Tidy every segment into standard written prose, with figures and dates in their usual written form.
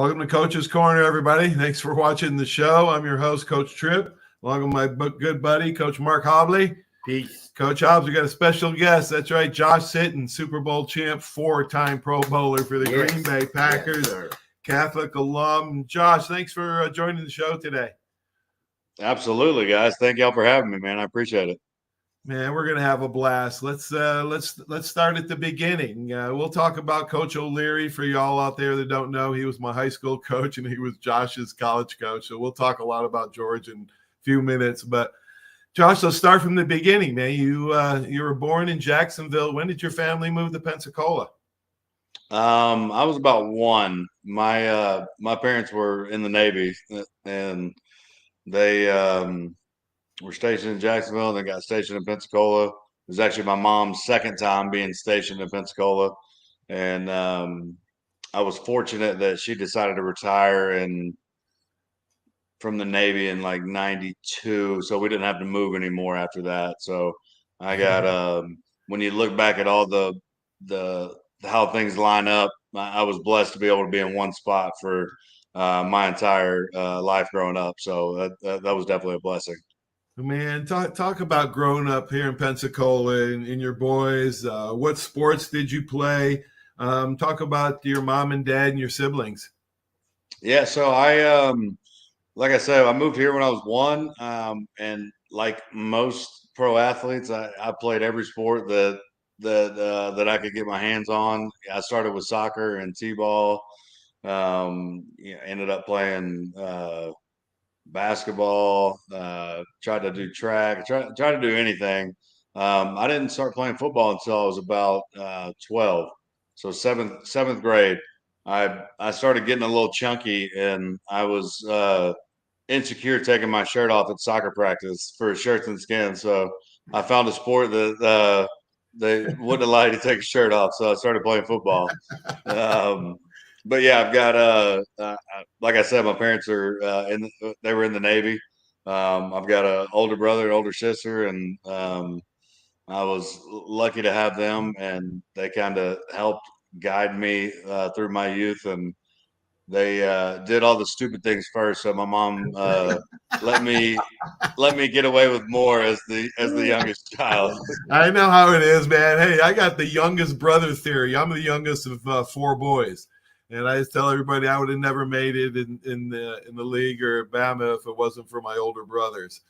Welcome to Coach's Corner, everybody. Thanks for watching the show. I'm your host, Coach Tripp, along with my good buddy, Coach Mark Hobley. Peace. Coach Hobbs, we got a special guest. That's right, Josh Sitton, Super Bowl champ, 4-time Pro Bowler for the Green Bay Packers, Catholic alum. Josh, thanks for joining the show today. Absolutely, guys. Thank y'all for having me, man. I appreciate it. Man, we're gonna have a blast. Let's start at the beginning. We'll talk about Coach O'Leary for y'all out there that don't know. He was my high school coach and he was Josh's college coach. So we'll talk a lot about George in a few minutes. But Josh, let's start from the beginning, man. You were born in Jacksonville. When did your family move to Pensacola? I was about one. My parents were in the Navy, and they were stationed in Jacksonville, and they got stationed in Pensacola. It was actually my mom's second time being stationed in Pensacola, and I was fortunate that she decided to retire from the Navy in like 92, so we didn't have to move anymore after that. So I got when you look back at all the how things line up, I was blessed to be able to be in one spot for my entire life growing up. So that was definitely a blessing. Man, talk about growing up here in Pensacola and your boys. What sports did you play? Talk about your mom and dad and your siblings. Yeah, so I like I said, I moved here when I was one, and like most pro athletes, I played every sport that I could get my hands on. I started with soccer and t-ball. Ended up playing basketball, tried to do track, tried to do anything. I didn't start playing football until I was about 12. So seventh grade, I started getting a little chunky, and I was insecure taking my shirt off at soccer practice for shirts and skins. So I found a sport that they wouldn't allow you to take a shirt off. So I started playing football. But yeah, I've got like I said, my parents are they were in the Navy. I've got an older brother and older sister, and I was lucky to have them, and they kind of helped guide me through my youth, and they did all the stupid things first. So my mom let me get away with more as the youngest child. I know how it is, man. Hey, I got the youngest brother theory. I'm the youngest of 4 boys. And I just tell everybody I would have never made it in the league or Bama if it wasn't for my older brothers.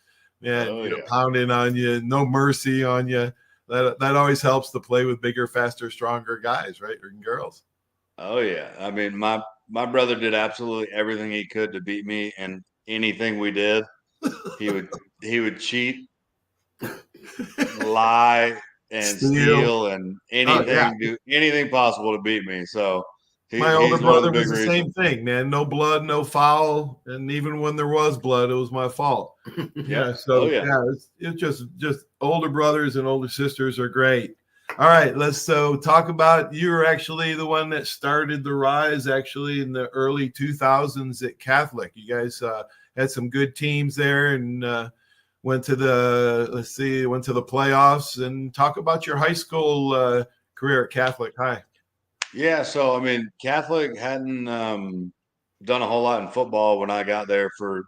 Man, pounding on you, no mercy on you. That always helps to play with bigger, faster, stronger guys, right? Or girls. Oh yeah. I mean, my brother did absolutely everything he could to beat me, and anything we did, he would cheat, lie, and steal and anything, do anything possible to beat me. So my older brother was the same thing, man. No blood, no foul, and even when there was blood, it was my fault. It's just older brothers and older sisters are great. All right, let's talk about you're actually the one that started the rise actually in the early 2000s at Catholic. You guys had some good teams there and went to the playoffs. And talk about your high school career at Catholic High. Yeah, so I mean, Catholic hadn't done a whole lot in football when I got there for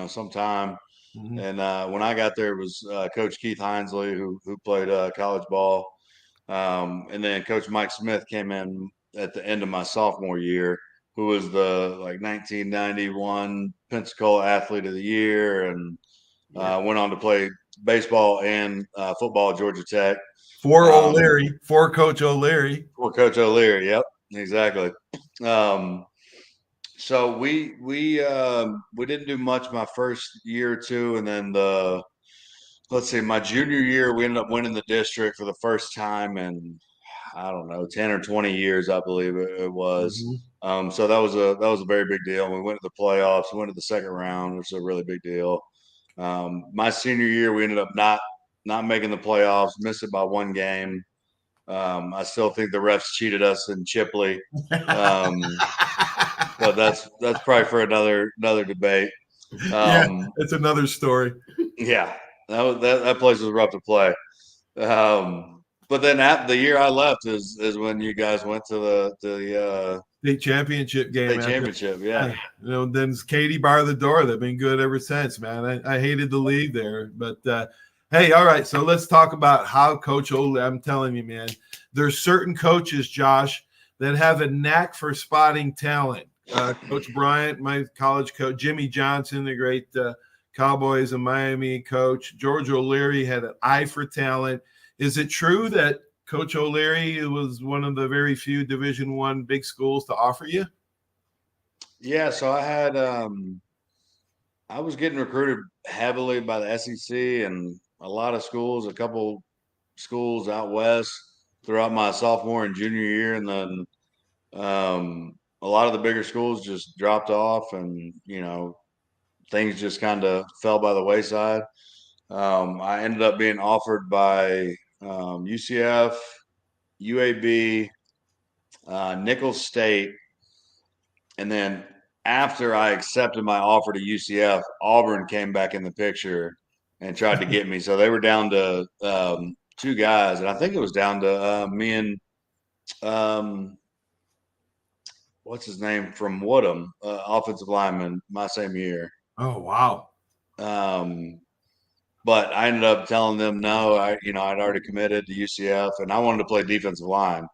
some time, and when I got there it was Coach Keith Hinesley who played college ball, and then Coach Mike Smith came in at the end of my sophomore year, who was the 1991 Pensacola Athlete of the Year, and went on to play baseball and football at Georgia Tech. For O'Leary, for Coach O'Leary. For Coach O'Leary, yep, exactly. So we didn't do much my first year or two, and then my junior year we ended up winning the district for the first time in I don't know 10 or 20 years, I believe it was. So that was a very big deal. We went to the playoffs, we went to the second round, which is a really big deal. My senior year we ended up not making the playoffs, missed it by one game. I still think the refs cheated us in Chipley, but that's probably for another debate. It's another story. Yeah, that place was rough to play. But then the year I left is when you guys went to the state championship game. State championship, yeah. Then it's Katie bar the door. They've been good ever since, man. I hated to leave there, but hey, all right. So let's talk about how Coach Ole. I'm telling you, man, there's certain coaches, Josh, that have a knack for spotting talent. Coach Bryant, my college coach, Jimmy Johnson, the great Cowboys and Miami coach, George O'Leary had an eye for talent. Is it true that Coach O'Leary was one of the very few Division I big schools to offer you? Yeah, so I had I was getting recruited heavily by the SEC and a lot of schools, a couple schools out west throughout my sophomore and junior year, and then a lot of the bigger schools just dropped off, and things just kind of fell by the wayside. I ended up being offered by UCF, UAB, Nicholls State, and then after I accepted my offer to UCF, Auburn came back in the picture and tried to get me. So they were down to two guys, and I think it was down to me and what's his name from Woodham, offensive lineman, my same year. Oh wow! But I ended up telling them no. I'd already committed to UCF, and I wanted to play defensive line.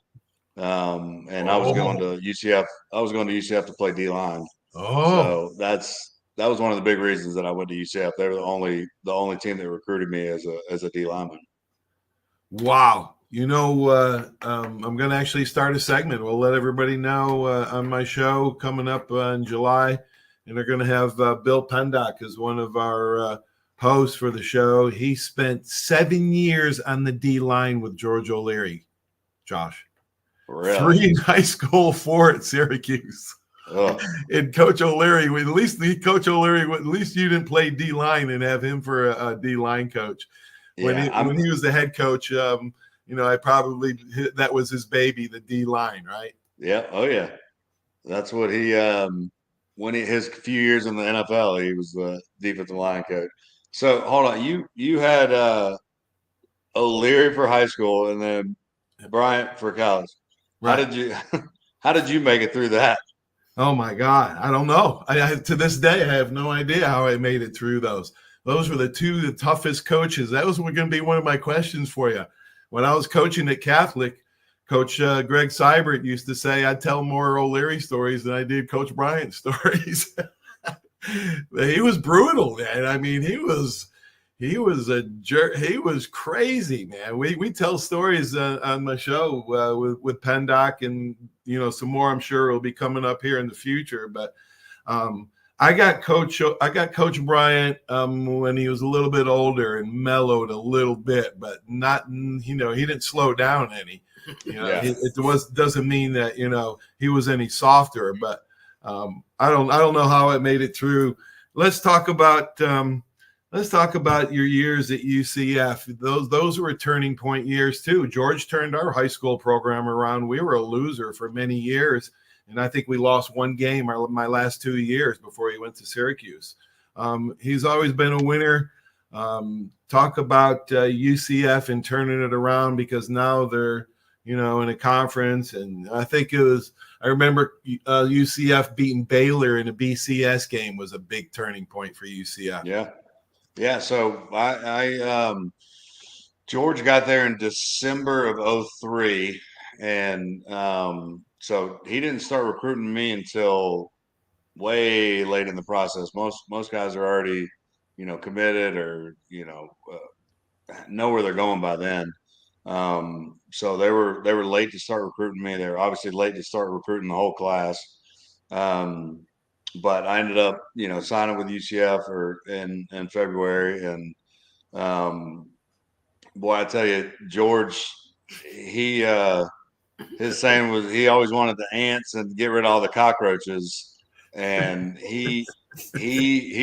I was going to UCF. I was going to UCF to play D line. So that was one of the big reasons that I went to UCF. They were the only team that recruited me as a D lineman. Wow. I'm going to actually start a segment. We'll let everybody know on my show coming up in July, and they're going to have Bill Pendock as one of our hosts for the show. He spent 7 years on the D line with George O'Leary. Josh, really? 3 in high school, 4 at Syracuse. And Coach O'Leary, at least you didn't play D line and have him for a D line coach. When he was the head coach, I probably that was his baby, the D line, right? Yeah. Oh yeah. That's what he his few years in the NFL, he was the defensive line coach. So hold on, you had O'Leary for high school and then Bryant for college. Right. How did you make it through that? Oh my God, I don't know. To this day, I have no idea how I made it through those. Those were the toughest coaches. That was going to be one of my questions for you. When I was coaching at Catholic, Coach Greg Seibert used to say I'd tell more O'Leary stories than I did Coach Bryant stories. He was brutal, man. I mean, he was a jerk. He was crazy, man. We tell stories on my show with Pendock, and some more I'm sure will be coming up here in the future. But I got Coach Bryant when he was a little bit older and mellowed a little bit, but not he didn't slow down any. It doesn't mean that he was any softer, but I don't know how it made it through. Let's talk about your years at UCF. Those were turning point years too. George turned our high school program around. We were a loser for many years, and I think we lost one game my last 2 years before he went to Syracuse. He's always been a winner. Talk about UCF and turning it around, because now they're in a conference, and I remember UCF beating Baylor in a BCS game was a big turning point for UCF. Yeah. So I George got there in December of 2003, and so he didn't start recruiting me until way late in the process. Most guys are already committed or know where they're going by then. So they were late to start recruiting me. They were obviously late to start recruiting the whole class. But I ended up, signing with UCF in February, and boy, I tell you, George, his saying was he always wanted the ants and get rid of all the cockroaches, and he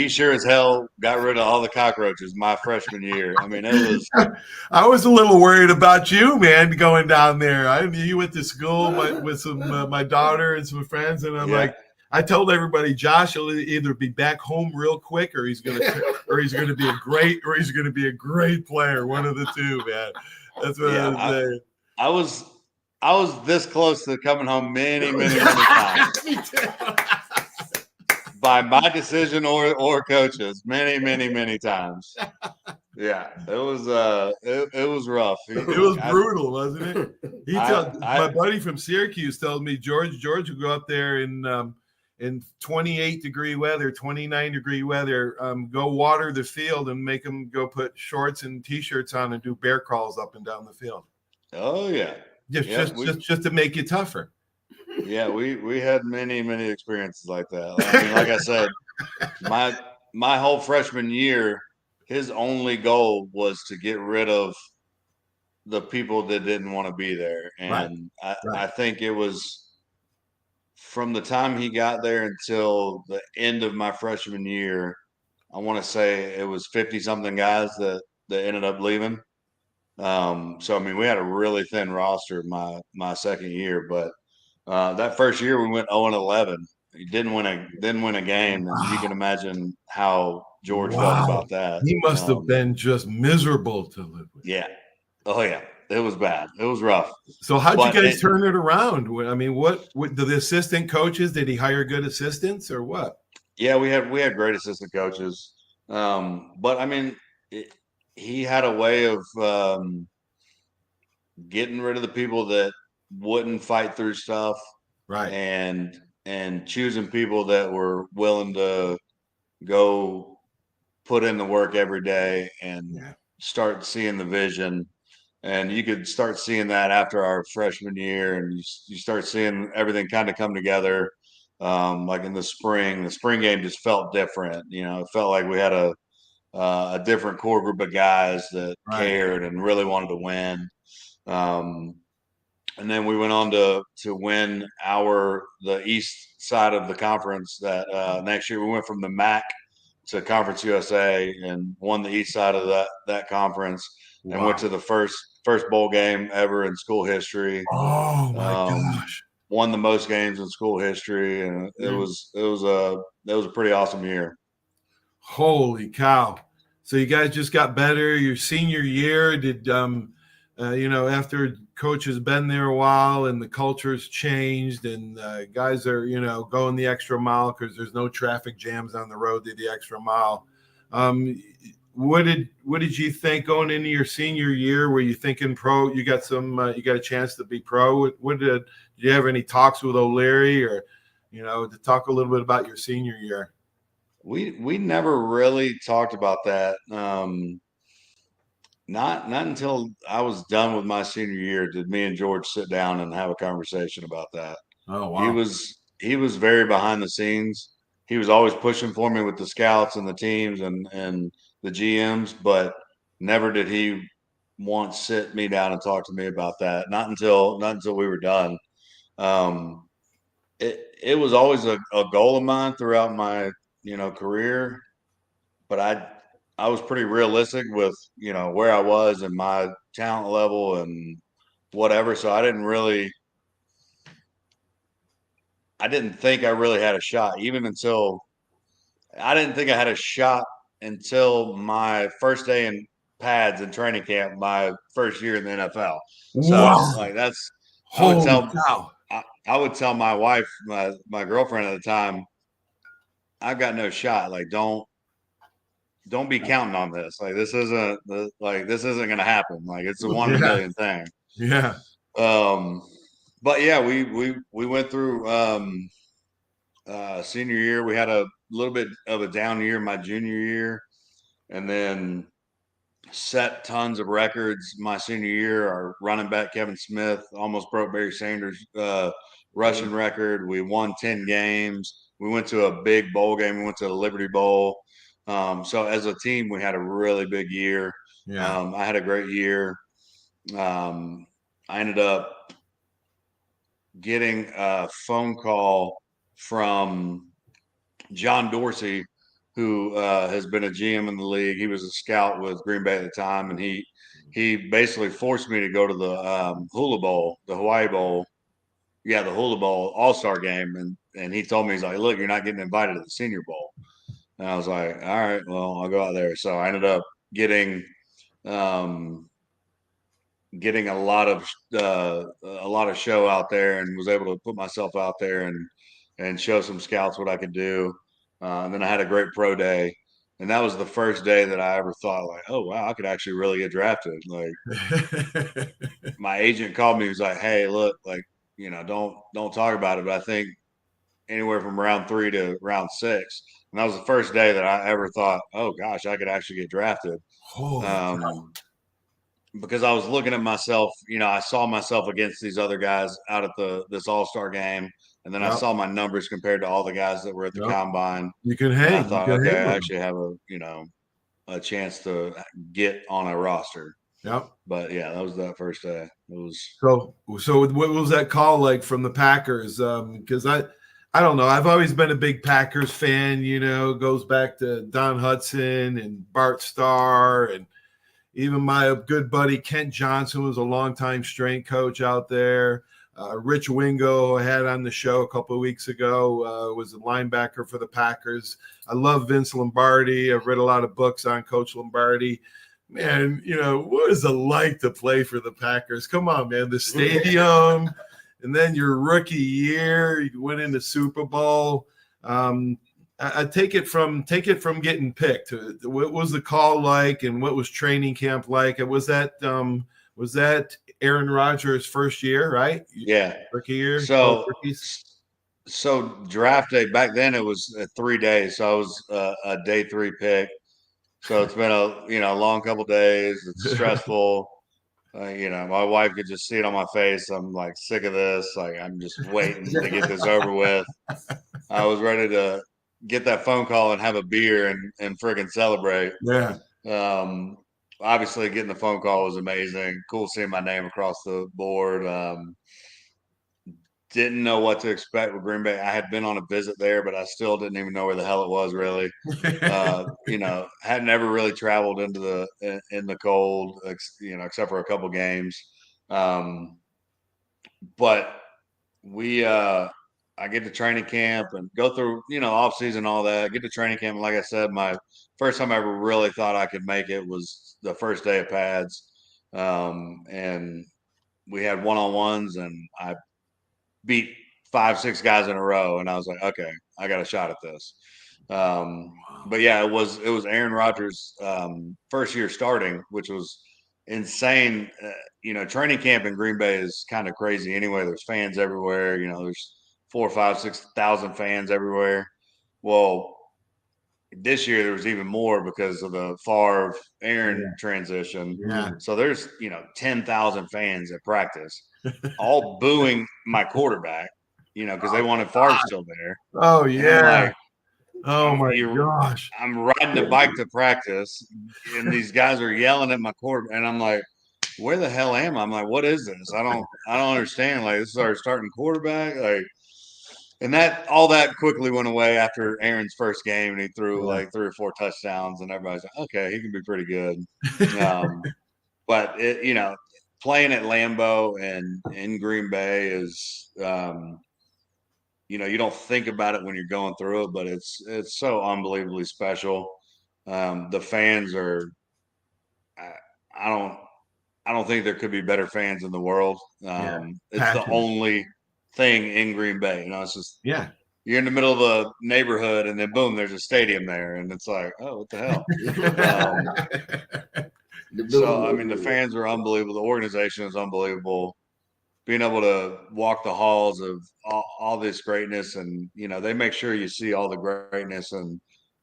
sure as hell got rid of all the cockroaches my freshman year. I mean, it was. I was a little worried about you, man, going down there. You went to school with my daughter and some friends, and I'm like, I told everybody Josh will either be back home real quick, or he's gonna be a great player. One of the two, man. That's what I was saying. I was this close to coming home many times. Me too. By my decision or coaches, many times. Yeah, it was rough. It was brutal, wasn't it? My buddy from Syracuse told me George would go up there in 28-degree weather, 29-degree weather, go water the field and make them go put shorts and t-shirts on and do bear crawls up and down the field. Oh yeah, just to make you tougher. Yeah, we had many experiences like that. I mean, like I said, my whole freshman year, his only goal was to get rid of the people that didn't want to be there. And I think it was from the time he got there until the end of my freshman year, I want to say it was 50-something guys that ended up leaving. So I mean, we had a really thin roster my second year, but that first year we went 0-11. He didn't win a game, and you can imagine how George felt about that. He must have been just miserable to live with. Yeah. Oh yeah. It was bad. It was rough. So how'd you guys turn it around? I mean, what the assistant coaches, did he hire good assistants or what? Yeah, we had great assistant coaches. But I mean, he had a way of getting rid of the people that wouldn't fight through stuff, right? And choosing people that were willing to go put in the work every day and start seeing the vision. And you could start seeing that after our freshman year, and you start seeing everything kind of come together. Like in the spring game just felt different. You know, it felt like we had a different core group of guys that cared and really wanted to win. And then we went on to win the east side of the conference. That next year we went from the MAC to Conference USA and won the east side of that conference, and went to the first bowl game ever in school history. Oh my gosh! Won the most games in school history, and it was a pretty awesome year. Holy cow! So you guys just got better. Your senior year, did after coach has been there a while and the culture's changed and guys are going the extra mile because there's no traffic jams on the road, did the extra mile. What did you think going into your senior year? Were you thinking pro? You got a chance to be pro. Did you have any talks with O'Leary or to talk a little bit about your senior year? We never really talked about that. Not until I was done with my senior year did me and George sit down and have a conversation about that. Oh wow. He was very behind the scenes. He was always pushing for me with the scouts and the teams and the GMs, but never did he once sit me down and talk to me about that. Not until we were done. It was always a goal of mine throughout my career, but I was pretty realistic with where I was and my talent level and whatever. So I didn't think I really had a shot, I didn't think I had a shot until my first day in pads and training camp, my first year in the NFL. So like that's, I would tell my wife, my girlfriend at the time, I've got no shot. Like, don't be counting on this. Like, this isn't going to happen. Like, it's a 1 in a million thing. Yeah. But yeah, we went through senior year. We had a little bit of a down year my junior year, and then set tons of records my senior year. Our running back Kevin Smith almost broke Barry Sanders' rushing record. We won 10 games. We went to a big bowl game. We went to the Liberty Bowl. So as a team, we had a really big year. Yeah. I had a great year. I ended up getting a phone call from John Dorsey, who has been a GM in the league. He was a scout with Green Bay at the time, and he basically forced me to go to the Hula Bowl, the Hawaii Bowl, the Hula Bowl All-Star game, and he told me, he's like, look, you're not getting invited to the Senior Bowl. And I was like, all right, well, I'll go out there. So I ended up getting getting a lot of show out there, and was able to put myself out there and show some scouts what I could do. And then I had a great pro day, and that was the first day that I ever thought, like, oh wow, I could actually really get drafted. Like, my agent called me. He was like, hey, look, like, don't talk about it, but I think anywhere from round 3 to round 6. And that was the first day that I ever thought, oh gosh, I could actually get drafted. Because I was looking at myself, I saw myself against these other guys out at this All-Star game. And then I saw my numbers compared to all the guys that were at the combine. You can hang. And I thought, okay, I actually have a chance to get on a roster. Yep. But yeah, that was that first day. It was so what was that call like from the Packers? Because I don't know. I've always been a big Packers fan, goes back to Don Hudson and Bart Starr, and even my good buddy Kent Johnson was a longtime strength coach out there. Rich Wingo I had on the show a couple of weeks ago, was a linebacker for the Packers. I love Vince Lombardi. I've read a lot of books on Coach Lombardi. Man, what is it like to play for the Packers? Come on, man. The stadium, and then your rookie year, you went into Super Bowl. I take it from getting picked. What was the call like, and what was training camp like? Was that Aaron Rodgers' first year, right? Yeah, rookie year. So draft day back then, it was 3 days. So I was a day 3 pick. So it's been a long couple days. It's stressful. My wife could just see it on my face. I'm like sick of this. Like, I'm just waiting to get this over with. I was ready to get that phone call and have a beer and friggin' celebrate. Yeah. Obviously getting the phone call was amazing. Cool seeing my name across the board. Didn't know what to expect with Green Bay. I had been on a visit there, but I still didn't even know where the hell it was really. Had never really traveled in the cold, except for a couple games. But I get to training camp and go through, off season, all that. Get to training camp. And like I said, my first time I ever really thought I could make it was the first day of pads. And we had one-on-ones, and I beat 5-6 guys in a row. And I was like, okay, I got a shot at this. But yeah, it was Aaron Rodgers' first year starting, which was insane. Training camp in Green Bay is kind of crazy anyway. There's fans everywhere. There's 4,000, 5,000, 6,000 fans everywhere. Well, this year there was even more because of the Favre Aaron transition. Yeah. So there's 10,000 fans at practice, all booing my quarterback, because they wanted Favre still there. Oh yeah. Oh my gosh. I'm riding a bike to practice, and these guys are yelling at my quarterback, and I'm like, where the hell am I? I'm like, what is this? I don't understand. Like, this is our starting quarterback. Like, and all that quickly went away after Aaron's first game, and he threw like 3 or 4 touchdowns, and everybody's like, okay, he can be pretty good. But playing at Lambeau and in Green Bay is, you don't think about it when you're going through it, but it's so unbelievably special. The fans are, I don't think there could be better fans in the world. It's the only thing in Green Bay. It's just, you're in the middle of a neighborhood, and then boom, there's a stadium there, and it's like, oh, what the hell? So I mean, the fans are unbelievable. The organization is unbelievable. Being able to walk the halls of all this greatness, and they make sure you see all the greatness and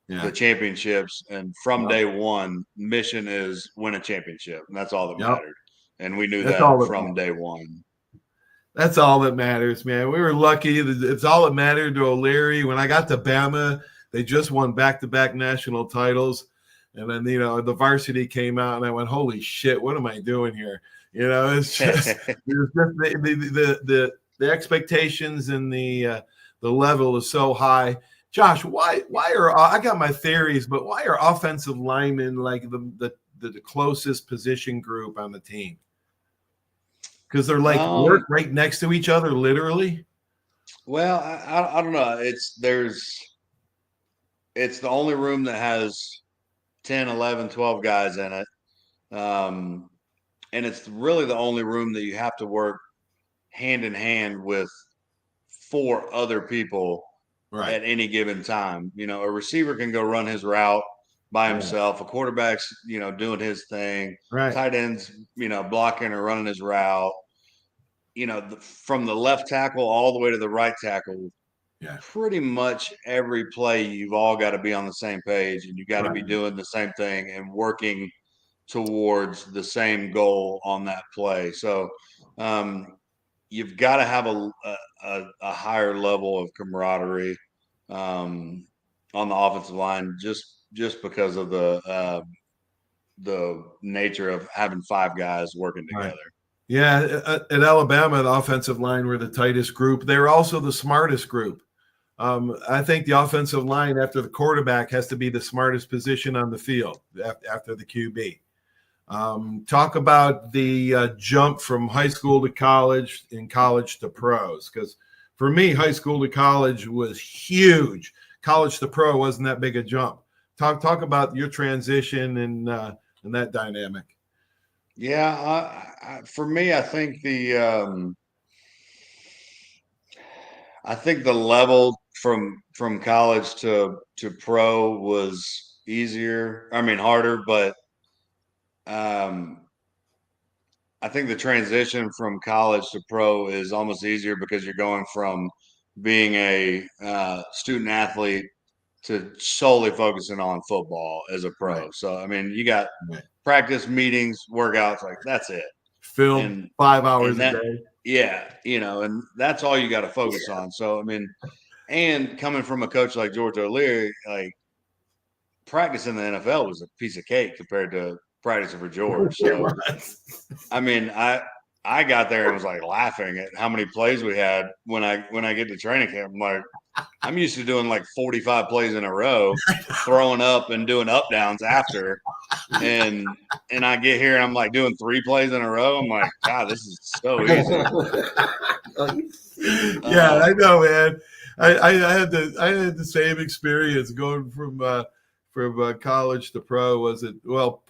the championships. And from day one, mission is win a championship, and that's all that mattered. And we knew that from day one. That's all that matters, man. We were lucky. It's all that mattered to O'Leary. When I got to Bama, they just won back-to-back national titles. And then, the varsity came out, and I went, holy shit, what am I doing here? It's just, the expectations and the level is so high. Josh, why are, I got my theories, but why are offensive linemen like the closest position group on the team? because they're like work right next to each other, literally? Well, I don't know. It's the only room that has 10, 11, 12 guys in it. And it's really the only room that you have to work hand in hand with 4 other people at any given time. You know, a receiver can go run his route by himself. A quarterback's, doing his thing. Tight ends, blocking or running his route. From the left tackle all the way to the right tackle, pretty much every play you've all got to be on the same page, and you got to be doing the same thing and working towards the same goal on that play. So you've got to have a higher level of camaraderie on the offensive line, just because of the nature of having 5 guys working together. Yeah, at Alabama, the offensive line were the tightest group. They're also the smartest group. I think the offensive line, after the quarterback, has to be the smartest position on the field after the QB. Talk about the jump from high school to college and college to pros, because for me, high school to college was huge. College to pro wasn't that big a jump. Talk about your transition and that dynamic. Yeah, for me, I think the level from college to pro was easier. I mean, harder, but I think the transition from college to pro is almost easier because you're going from being a student athlete to solely focusing on football as a pro. So, I mean, you got practice, meetings, workouts, like that's it. Film and 5 hours a day. Yeah, and that's all you got to focus on. So, I mean, and coming from a coach like George O'Leary, like practice in the NFL was a piece of cake compared to practicing for George. So, I mean, I got there and was like laughing at how many plays we had when I get to training camp. I'm like, I'm used to doing like 45 plays in a row, throwing up and doing up downs after. And I get here and I'm like doing 3 plays in a row. I'm like, God, this is so easy. Yeah, I know, man. I had the same experience going from college to pro.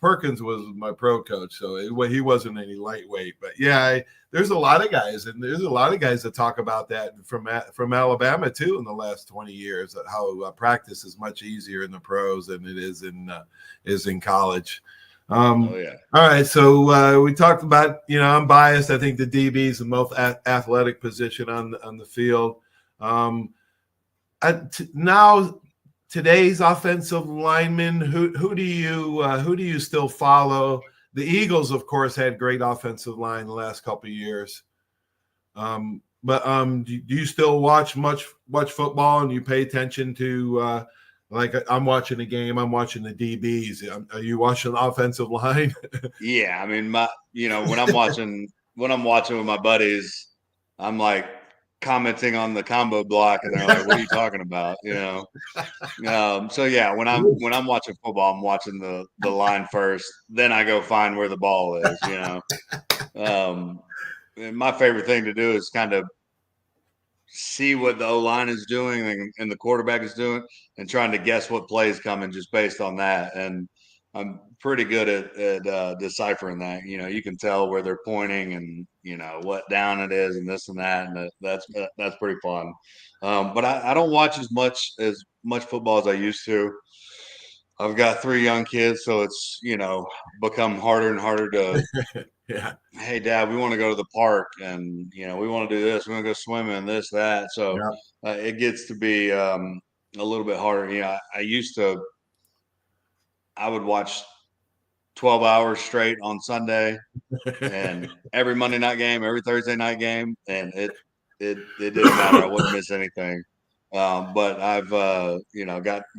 Perkins was my pro coach, so he wasn't any lightweight. But yeah, there's a lot of guys, and there's a lot of guys that talk about that from Alabama too in the last 20 years, how practice is much easier in the pros than it is in college. All right, so we talked about, I'm biased. I think the DB is the most athletic position on the field. Now, today's offensive linemen, who do you still follow? The Eagles, of course, had great offensive line the last couple of years. But do you still watch much football, and you pay attention to like I'm watching a game, I'm watching the DBs. Are you watching the offensive line? Yeah, I mean, when I'm watching with my buddies, I'm like commenting on the combo block, and they're like, "What are you talking about?" So yeah, when I'm watching football, I'm watching the line first, then I go find where the ball is. And my favorite thing to do is kind of see what the O-line is doing and the quarterback is doing, and trying to guess what play is coming just based on that. And I'm pretty good at deciphering that. You can tell where they're pointing and what down it is and this and that, and that's pretty fun. But I don't watch as much football as I used to. I've got 3 young kids, so it's become harder and harder to. Yeah. Hey, Dad, we want to go to the park, and we want to do this. We want to go swimming, this, that. So it gets to be a little bit harder. I would watch 12 hours straight on Sunday, and every Monday night game, every Thursday night game, and it didn't matter. I wouldn't miss anything. But I've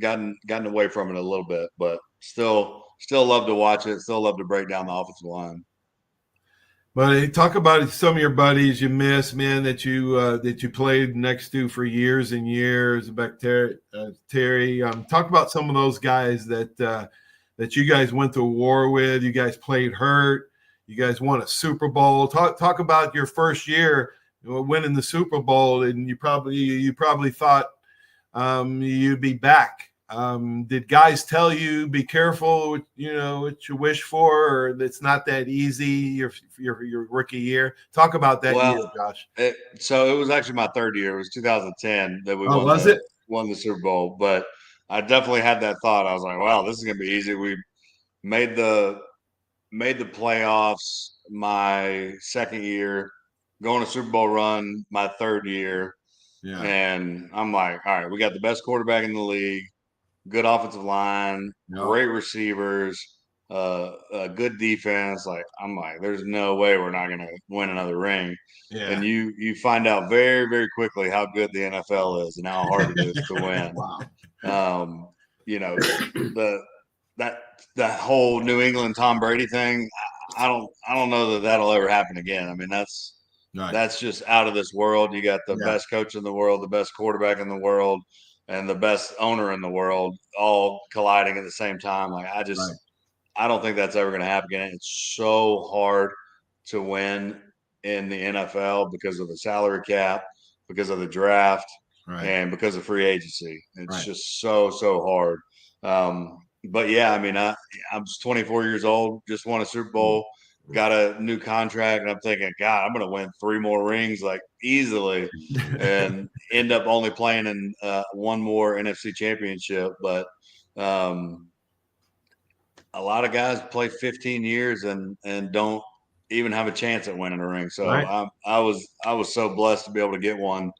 gotten away from it a little bit, but still love to watch it. Still love to break down the offensive line. But talk about some of your buddies you miss, man, that you played next to for years and years. Back Terry, talk about some of those guys that you guys went to war with. You guys played hurt. You guys won a Super Bowl. Talk about your first year winning the Super Bowl, and you probably thought you'd be back. Did guys tell you be careful, what you wish for, or it's not that easy? Your rookie year. Talk about that year, Josh. So it was actually my third year. It was 2010 that we won the Super Bowl. But I definitely had that thought. I was like, wow, this is gonna be easy. We made the playoffs my second year, going to Super Bowl run my third year. Yeah. And I'm like, all right, we got the best quarterback in the league, good offensive line, great receivers, a good defense. Like, I'm like, there's no way we're not gonna win another ring. Yeah. And you find out very, very quickly how good the NFL is and how hard it is to win. Wow. That whole New England Tom Brady thing, I don't know that'll ever happen again. I mean, that's just out of this world. You got the best coach in the world, the best quarterback in the world, and the best owner in the world all colliding at the same time. Like, I don't think that's ever going to happen again. It's so hard to win in the NFL because of the salary cap, because of the draft, and because of free agency. It's just so hard. But yeah, I mean, I was 24 years old, just won a Super Bowl, got a new contract, and I'm thinking, God, I'm going to win 3 more rings like easily, and end up only playing in one more NFC Championship. But a lot of guys play 15 years and don't even have a chance at winning a ring. So I was so blessed to be able to get one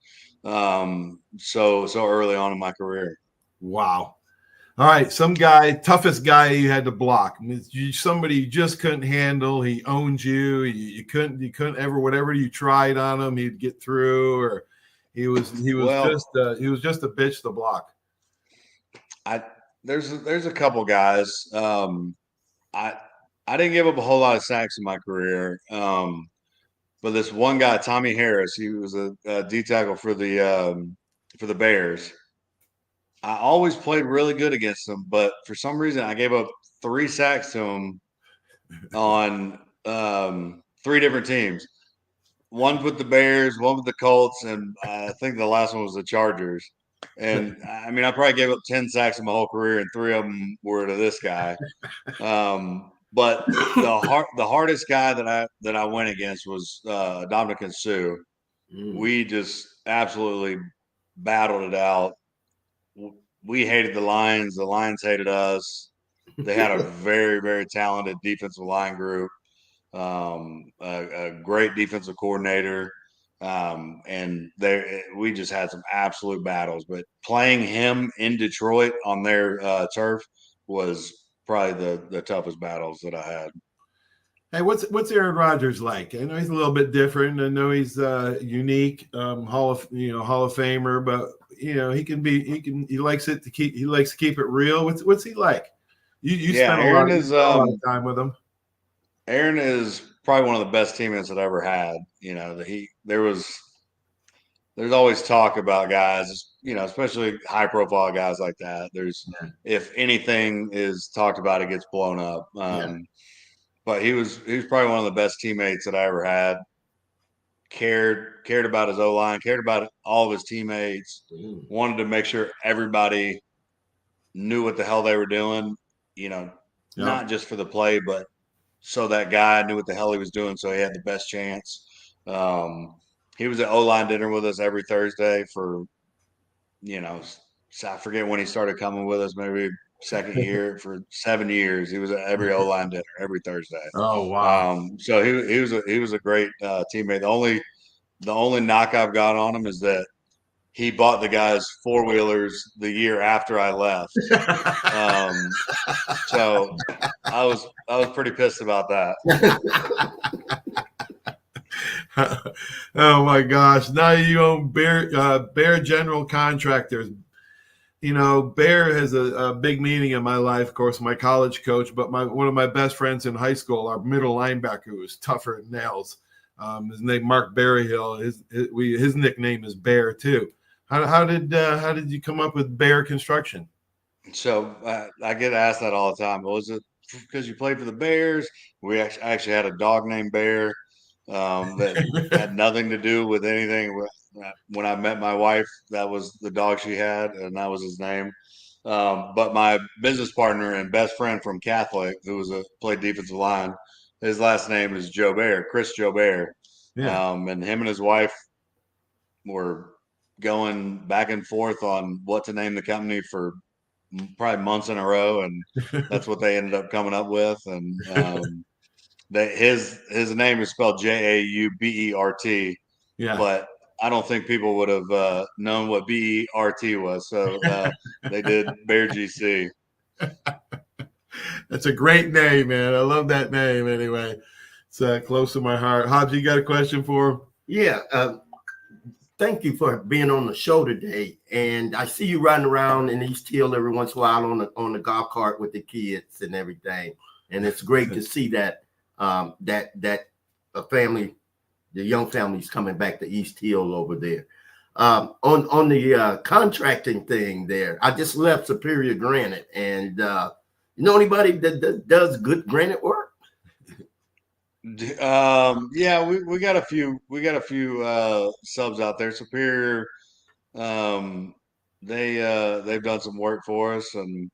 so early on in my career. Wow. All right, some guy, toughest guy you had to block. I mean, somebody you just couldn't handle. He owned you. You couldn't ever, whatever you tried on him, he'd get through, or he was just a bitch to block. There's a couple guys. I didn't give up a whole lot of sacks in my career, but this one guy, Tommy Harris, he was a D tackle for the Bears. I always played really good against him, but for some reason I gave up 3 sacks to him on 3 different teams. One with the Bears, one with the Colts, and I think the last one was the Chargers. And I mean, I probably gave up 10 sacks in my whole career, and 3 of them were to this guy. But the hardest guy that I went against was Dominican Sue. We just absolutely battled it out. We hated the Lions. The Lions hated us. They had a very, very talented defensive line group, a great defensive coordinator, and we just had some absolute battles. But playing him in Detroit on their turf was probably the toughest battles that I had. Hey, what's Aaron Rodgers like? I know he's a little bit different. I know he's unique, Hall of Famer, but he likes to keep it real. What's he like? You spent a lot of time with him. Aaron is probably one of the best teammates that I ever had. There's always talk about guys, especially high profile guys like that. If anything is talked about, it gets blown up. But he was probably one of the best teammates that I ever had. Cared about his O-line, cared about all of his teammates, wanted to make sure everybody knew what the hell they were doing, not just for the play, but so that guy knew what the hell he was doing, so he had the best chance. He was at O-line dinner with us every Thursday for, I forget when he started coming with us, maybe second year. For 7 years. He was at every O-line dinner every Thursday. Oh, wow. So he was a great teammate. The only knock I've got on him is that he bought the guys 4-wheelers the year after I left. So I was pretty pissed about that. Oh my gosh! Now you own Bear General Contractors. Bear has a big meaning in my life. Of course, my college coach, but one of my best friends in high school, our middle linebacker, who was tougher than nails. His name Mark Berryhill. His nickname is Bear too. How did you come up with Bear Construction? So I get asked that all the time. Was it because you played for the Bears. We actually had a dog named Bear that had nothing to do with anything. When I met my wife, that was the dog she had, and that was his name. But my business partner and best friend from Catholic, who played defensive line, his last name is Chris Joe Bear. Yeah. And him and his wife were going back and forth on what to name the company for probably months in a row, and that's what they ended up coming up with. And his name is spelled Jaubert, Yeah. but I don't think people would have known what BERT was. So they did Bear GC. That's a great name, man. I love that name. Anyway, it's close to my heart. Hobbs, you got a question for him? Yeah. Thank you for being on the show today. And I see you riding around in East Hill every once in a while on the golf cart with the kids and everything. And it's great to see that that a family, the young families coming back to East Hill over there. On the contracting thing there, I just left Superior Granite, and you know anybody that does good granite work? Yeah, we got a few subs out there. Superior, they've done some work for us, and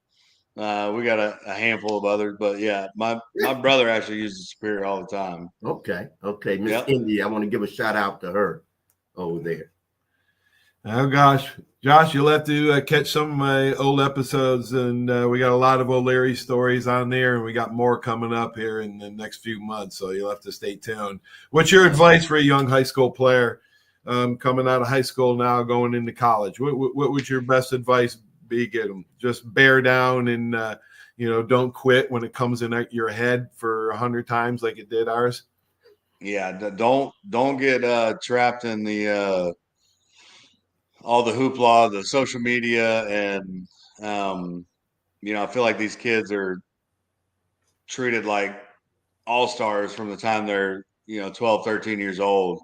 we got a handful of others. But yeah, my brother actually uses Superior all the time. Okay, Miss Indy, I want to give a shout out to her over there. Oh gosh, Josh, you'll have to catch some of my old episodes, and we got a lot of O'Leary stories on there, and we got more coming up here in the next few months, so you'll have to stay tuned. What's your advice for a young high school player coming out of high school now, going into college? What would your best advice be? Get them just bear down and don't quit when it comes in your head for 100 times like it did ours. Yeah, don't get trapped in the all the hoopla, the social media, and I feel like these kids are treated like all-stars from the time they're 12, 13 years old,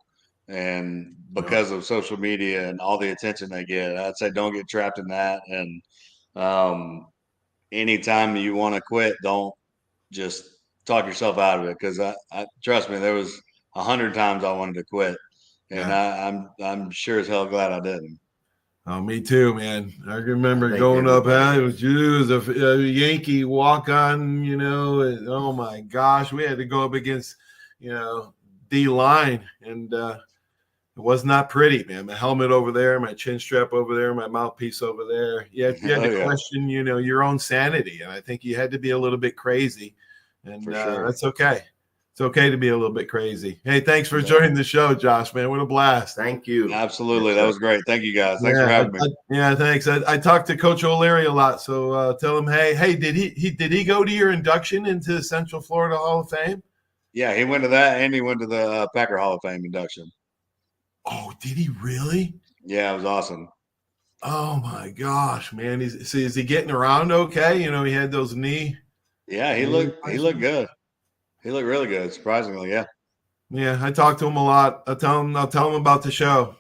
and because of social media and all the attention they get, I'd say don't get trapped in that. And anytime you want to quit, don't just talk yourself out of it, because I trust me, there was 100 times I wanted to quit, and I'm sure as hell glad I didn't. Oh, me too, man. I remember going up. It was a Yankee walk on, and oh my gosh, we had to go up against, D line, and it was not pretty, man. My helmet over there, my chin strap over there, my mouthpiece over there. You had to question, your own sanity, and I think you had to be a little bit crazy, and that's okay. It's okay to be a little bit crazy. Hey, thanks for joining the show, Josh, man. What a blast. Thank you. Absolutely. That was great. Thank you, guys. Thanks for having me. Thanks. I talked to Coach O'Leary a lot, so tell him, hey, did he go to your induction into the Central Florida Hall of Fame? Yeah, he went to that, and he went to the Packer Hall of Fame induction. Oh, did he really? Yeah, it was awesome. Oh, my gosh, man. Is he getting around okay? He had those knee. Yeah, he looked good. He looked really good, surprisingly. Yeah. Yeah, I talked to him a lot. I'll tell him about the show.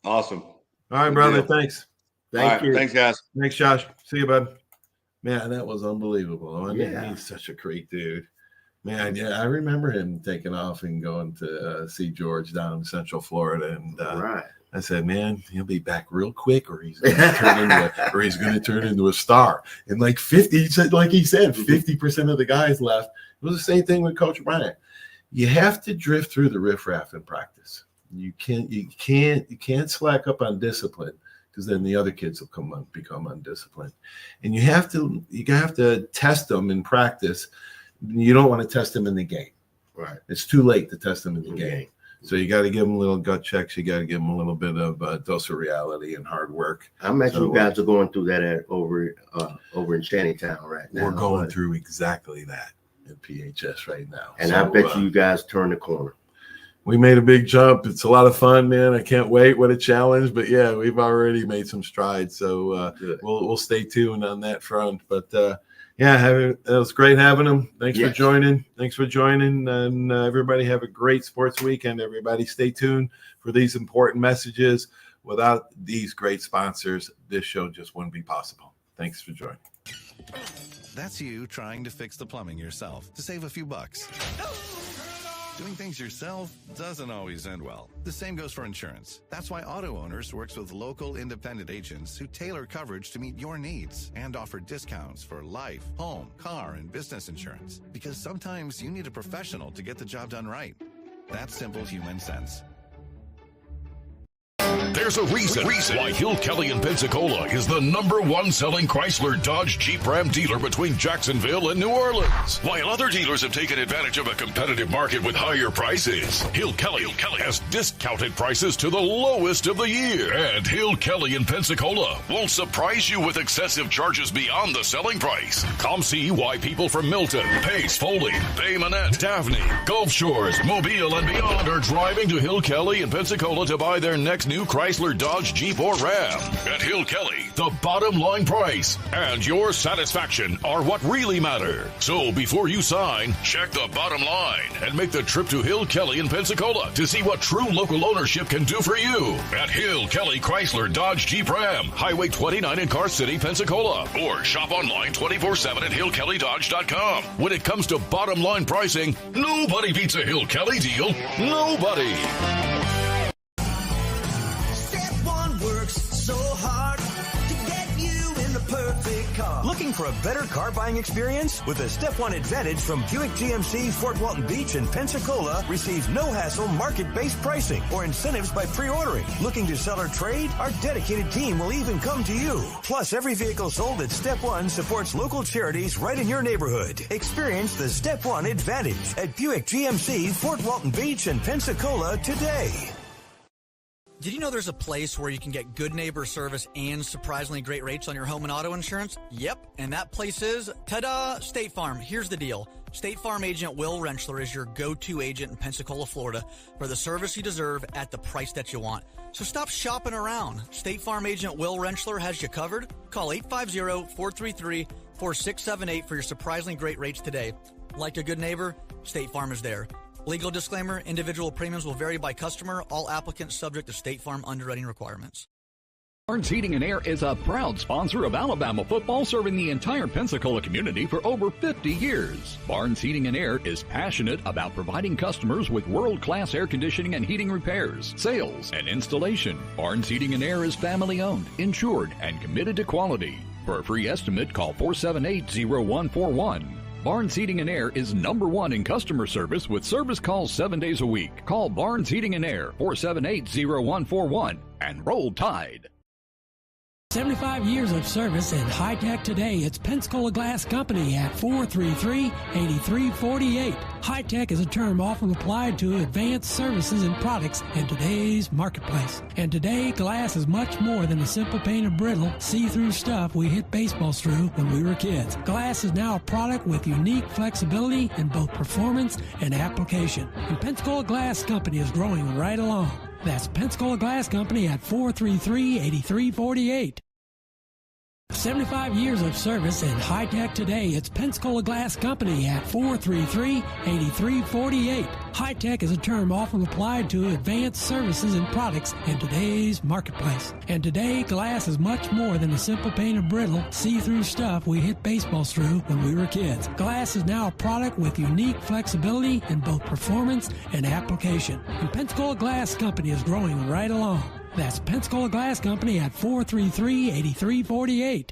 Awesome. All right, good brother. Deal. Thanks. Thank you. Thanks, guys. Thanks, Josh. See you, bud. Man, that was unbelievable. I mean, he's such a great dude. Man, I remember him taking off and going to see George down in Central Florida, and I said, man, he'll be back real quick, or he's going to turn into a star. And like 50% of the guys left. It was the same thing with Coach Bryant. You have to drift through the riffraff in practice. You can't slack up on discipline, because then the other kids will become undisciplined. And you have to test them in practice. You don't want to test them in the game. Right. It's too late to test them in the game. So you got to give them little gut checks. You got to give them a little bit of a dose of reality and hard work. I imagine you guys are going through that over in Shantytown right now. We're going through exactly that at PHS right now. And I bet you guys turn the corner. We made a big jump. It's a lot of fun, man. I can't wait. What a challenge. But yeah, we've already made some strides. So we'll stay tuned on that front. But it was great having him. Thanks for joining. And everybody have a great sports weekend. Everybody stay tuned for these important messages. Without these great sponsors, this show just wouldn't be possible. Thanks for joining. That's you trying to fix the plumbing yourself to save a few bucks. Doing things yourself doesn't always end well. The same goes for insurance. That's why Auto Owners works with local independent agents who tailor coverage to meet your needs and offer discounts for life, home, car, and business insurance. Because sometimes you need a professional to get the job done right. That's simple human sense. There's a reason why Hill Kelly in Pensacola is the #1 selling Chrysler Dodge Jeep Ram dealer between Jacksonville and New Orleans. While other dealers have taken advantage of a competitive market with higher prices, Hill Kelly has discounted prices to the lowest of the year. And Hill Kelly in Pensacola won't surprise you with excessive charges beyond the selling price. Come see why people from Milton, Pace, Foley, Bay Minette, Daphne, Gulf Shores, Mobile, and beyond are driving to Hill Kelly in Pensacola to buy their next new Chrysler, Dodge, Jeep, or Ram. At Hill Kelly, the bottom line price and your satisfaction are what really matter. So before you sign, check the bottom line and make the trip to Hill Kelly in Pensacola to see what true local ownership can do for you. At Hill Kelly Chrysler, Dodge, Jeep, Ram, Highway 29 in Car City, Pensacola. Or shop online 24/7 at hillkellydodge.com. When it comes to bottom line pricing, nobody beats a Hill Kelly deal. Nobody. So hard to get you in the perfect car. Looking for a better car buying experience? With a Step 1 Advantage from Buick GMC, Fort Walton Beach, and Pensacola, receive no-hassle market-based pricing or incentives by pre-ordering. Looking to sell or trade? Our dedicated team will even come to you. Plus, every vehicle sold at Step 1 supports local charities right in your neighborhood. Experience the Step 1 Advantage at Buick GMC, Fort Walton Beach, and Pensacola today. Did you know there's a place where you can get good neighbor service and surprisingly great rates on your home and auto insurance? Yep, and that place is, ta-da, State Farm. Here's the deal. State Farm agent Will Rentschler is your go-to agent in Pensacola, Florida for the service you deserve at the price that you want. So stop shopping around. State Farm agent Will Rentschler has you covered. Call 850-433-4678 for your surprisingly great rates today. Like a good neighbor, State Farm is there. Legal disclaimer, individual premiums will vary by customer. All applicants subject to State Farm underwriting requirements. Barnes Heating and Air is a proud sponsor of Alabama football, serving the entire Pensacola community for over 50 years. Barnes Heating and Air is passionate about providing customers with world-class air conditioning and heating repairs, sales, and installation. Barnes Heating and Air is family-owned, insured, and committed to quality. For a free estimate, call 478-0141. Barnes Heating and Air is #1 in customer service with service calls 7 days a week. Call Barnes Heating and Air 478-0141 and roll Tide. 75 years of service in high-tech today. It's Pensacola Glass Company at 433-8348. High-tech is a term often applied to advanced services and products in today's marketplace. And today, glass is much more than a simple painted brittle, see-through stuff we hit baseballs through when we were kids. Glass is now a product with unique flexibility in both performance and application. And Pensacola Glass Company is growing right along. That's Pensacola Glass Company at 433-8348. 75 years of service in high-tech today. It's Pensacola Glass Company at 433-8348. High-tech is a term often applied to advanced services and products in today's marketplace. And today, glass is much more than a simple painted brittle, see-through stuff we hit baseballs through when we were kids. Glass is now a product with unique flexibility in both performance and application. And Pensacola Glass Company is growing right along. That's Pensacola Glass Company at 433-8348.